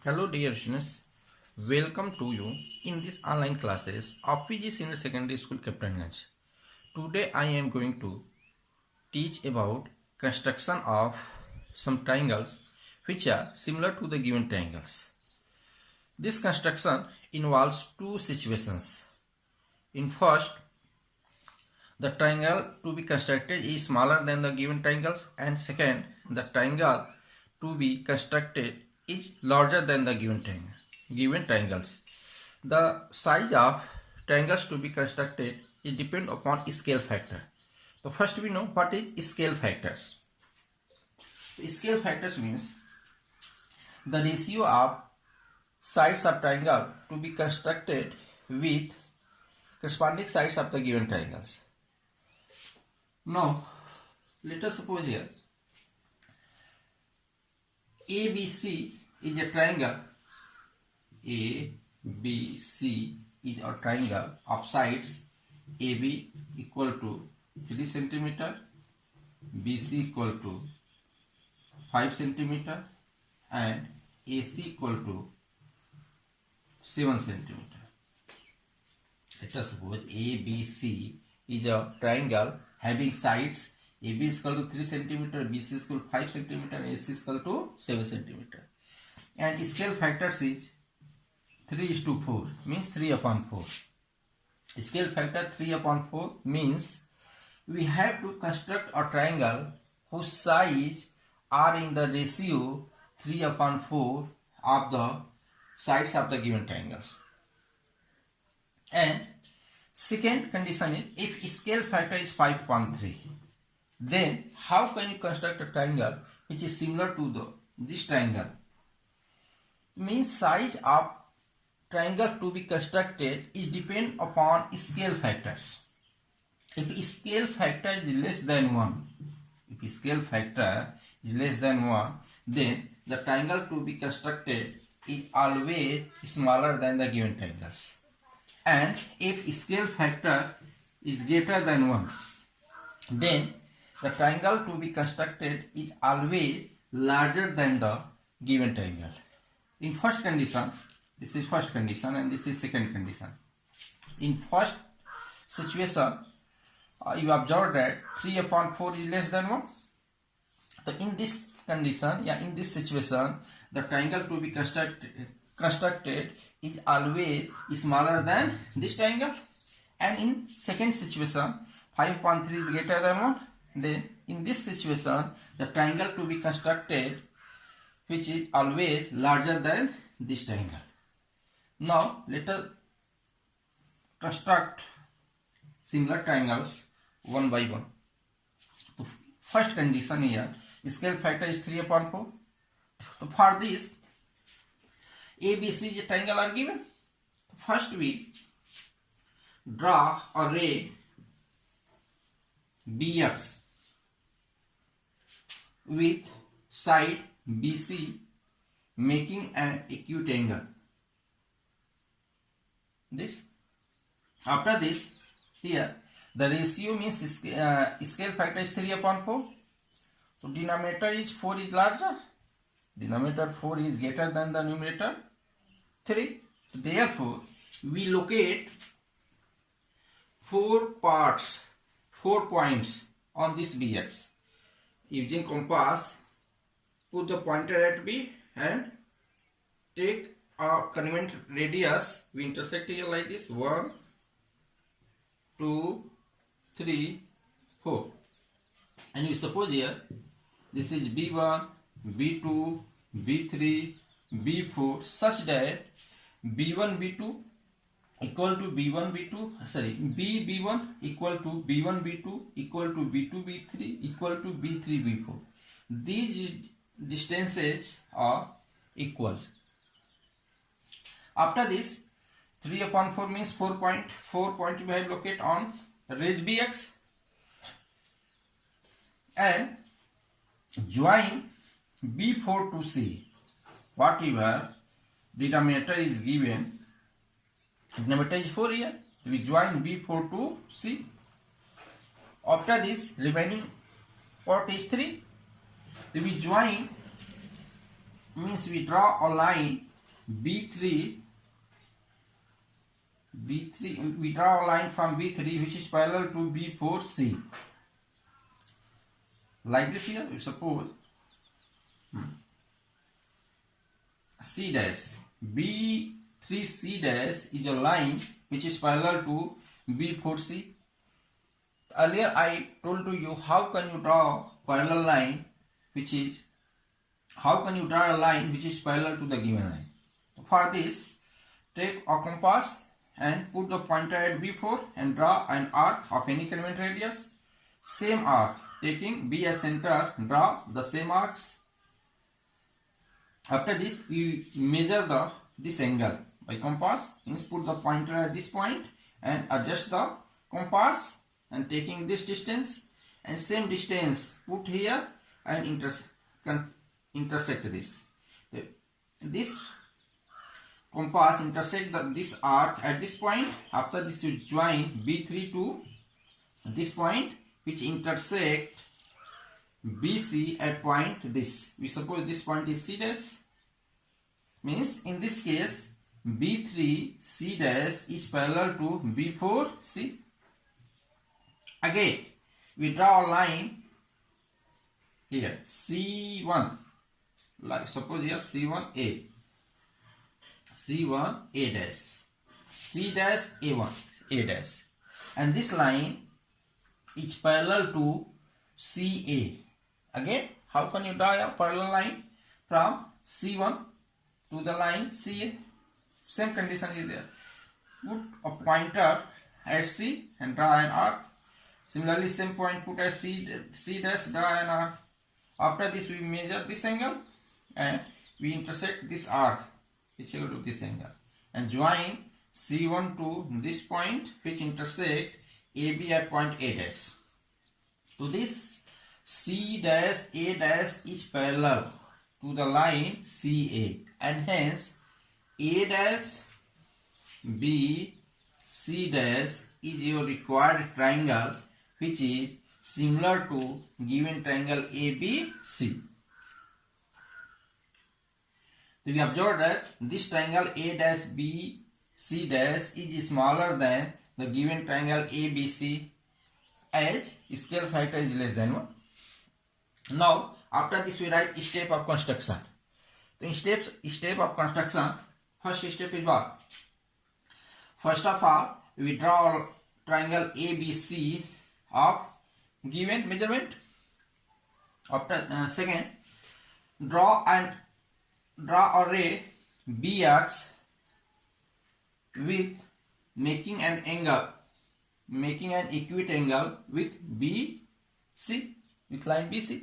Hello dear students, welcome to you in this online classes of PG Senior Secondary School Captainganj. Today I am going to teach about construction of some triangles which are similar to the given triangles. This construction involves two situations. In first, the triangle to be constructed is smaller than the given triangles, and second, the triangle to be constructed is larger than the given triangles. The size of triangles to be constructed is depend upon scale factor. So first we know what is scale factors. Scale factors means the ratio of sides of triangle to be constructed with corresponding sides of the given triangles. Now, let us suppose here ABC is a triangle. ABC is a triangle of sides AB equal to 3 cm, BC equal to 5 cm, and AC equal to 7 cm. Let us suppose ABC is a triangle having sides AB is equal to 3 cm, BC is equal to 5 cm, and AC is equal to 7 cm. And scale factors is 3:4, means 3/4. Scale factor 3/4 means we have to construct a triangle whose sides are in the ratio 3/4 of the sides of the given triangles. And second condition is if scale factor is 5.3, then how can you construct a triangle which is similar to this triangle? Means size of triangle to be constructed is depend upon scale factors. If scale factor is less than 1, then the triangle to be constructed is always smaller than the given triangles. And if scale factor is greater than 1, then the triangle to be constructed is always larger than the given triangle. In first condition, this is first condition and this is second condition. In first situation, you observe that 3/4 is less than 1. So in this condition, in this situation, the triangle to be constructed is always smaller than this triangle. And in second situation, 5.3 is greater than 1. Then in this situation, the triangle to be constructed which is always larger than this triangle. Now let us construct similar triangles one by one. So first condition here, scale factor is 3/4. So for this, ABC is a triangle are given. First we draw a ray BX with side BC making an acute angle. After this, here the ratio means scale factor is 3/4. So denominator is 4 is larger. Denominator 4 is greater than the numerator 3. Therefore, we locate 4 points on this BX. Using compass, put the pointer at B and take a congruent radius. We intersect here like this: 1, 2, 3, 4. And you suppose here this is B1, B2, B3, B4, such that B1, B2 equal to B1, B2, B1 equal to B1, B2 equal to B2, B3 equal to B3, B4. These distances are equals. After this, 3/4 means 4 point we have locate on ray BX and join B4 to C. Whatever denominator is given, denominator is 4 here. We join B4 to C. After this, remaining part is 3. We join means we draw a line B3, we draw a line from B3 which is parallel to B4C. Like this here, we suppose C dash, B3C dash is a line which is parallel to B4C. Earlier I told to you how can you draw parallel line which is, how can you draw a line which is parallel to the given line. For this, take a compass and put the pointer at B4 and draw an arc of any convenient radius. Same arc, taking B as center, draw the same arcs. After this, we measure this angle by compass. Means put the pointer at this point and adjust the compass and taking this distance, and same distance put here and intersect this. This compass intersect this arc at this point. After this, you join B3 to this point which intersect BC at point this. We suppose this point is C dash. Means in this case B3 C dash is parallel to B4 C. Again we draw a line here C1, like suppose here C1A, C1A dash, C dash A1, A dash, and this line is parallel to CA. Again, how can you draw a parallel line from C1 to the line CA? Same condition is there. Put a pointer at C and draw an arc. Similarly, same point put at C dash, draw an arc. After this, we measure this angle and we intersect this arc which equal to this angle and join C1 to this point which intersect AB at point A dash. To this, C dash A dash is parallel to the line CA, and hence A dash B C dash is your required triangle which is similar to given triangle ABC. So we observe that this triangle A dash B C dash is smaller than the given triangle ABC as scale factor is less than 1. Now after this we write step of construction. So in step of construction, first step is what? First of all, we draw triangle ABC of given measurement. After second, draw a ray BX with making an acute angle with BC, with line BC.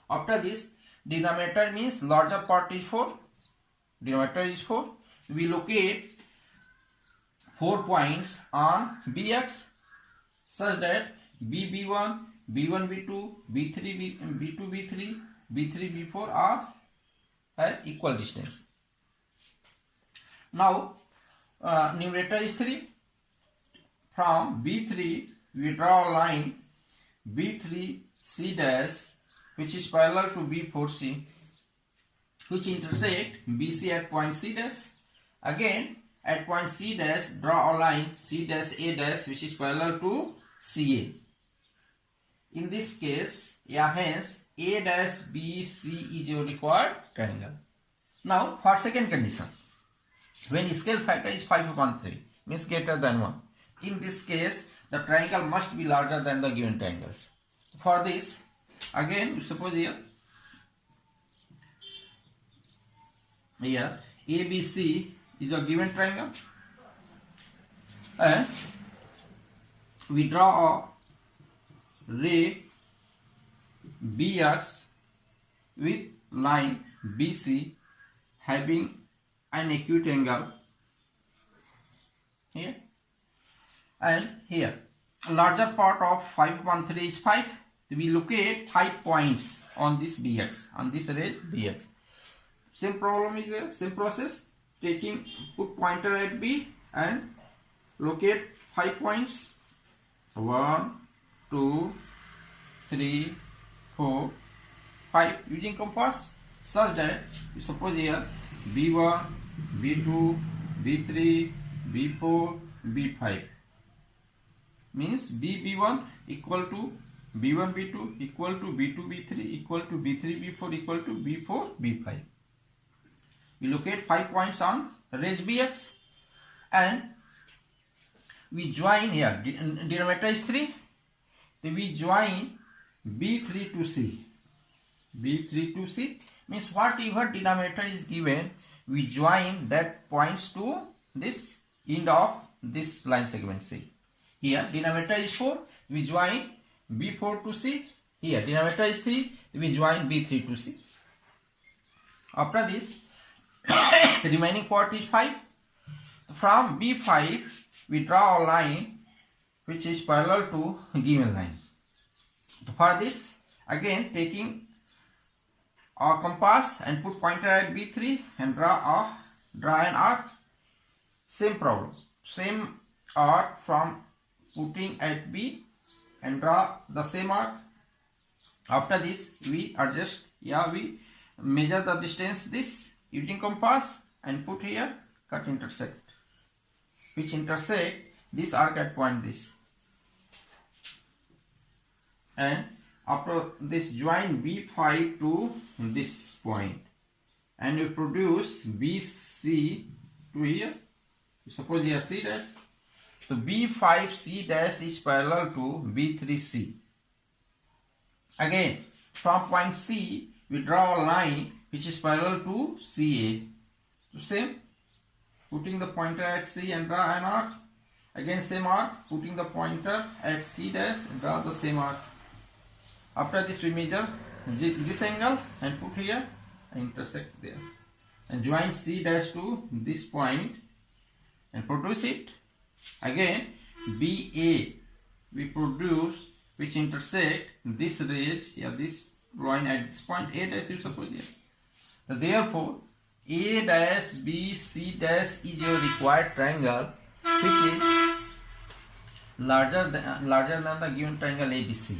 After this, denominator means larger part is 4. Denominator is 4. We locate 4 points on BX such that BB1, B1, B2, B3, B2, B3, B3, B4 are at equal distance. Now, numerator is 3. From B3, we draw a line B3 C dash which is parallel to B4C, which intersect BC at point C dash. Again, at point C dash, draw a line C dash A dash which is parallel to CA. In this case, hence A dash BC is your required triangle. Now, for second condition, when scale factor is 5/3, means greater than 1. In this case, the triangle must be larger than the given triangles. For this, again, suppose here ABC is a given triangle, and we draw a ray BX with line BC having an acute angle here and here. A larger part of 5/3 is 5. We locate 5 points on this BX, on this ray BX. Same problem is there, same process. Put pointer at B and locate 5 points. 1, 2, 3, 4, 5 using compass such that, suppose here B1, B2, B3, B4, B5. Means B1 equal to B1, B2 equal to B2, B3 equal to B3, B4 equal to B4, B5. We locate 5 points on range Bx and we join here. Denominator is 3. Then we join B3 to C. B3 to C means whatever denominator is given, we join that points to this end of this line segment C. Here denominator is 4, we join B4 to C. Here denominator is 3, we join B3 to C. After this, the remaining part is 5. From B5, we draw a line which is parallel to given line. For this, again taking a compass and put pointer at B3 and draw an arc. Same problem, same arc from putting at B and draw the same arc. After this, we adjust, we measure the distance this using compass and put here cut intersect, which intersect this arc at point this. And after this, join B5 to this point and you produce BC to here. Suppose here C dash. So B5C dash is parallel to B3C. Again, from point C, we draw a line which is parallel to CA. So same, putting the pointer at C and draw an arc. Again same arc, putting the pointer at C dash and draw the same arc. After this, we measure this angle and put here and intersect there. And join C dash to this point and produce it. Again, BA we produce which intersect this ridge, this line at this point A dash, you suppose here. So therefore, A dash B C dash is your required triangle, which is larger than the given triangle ABC.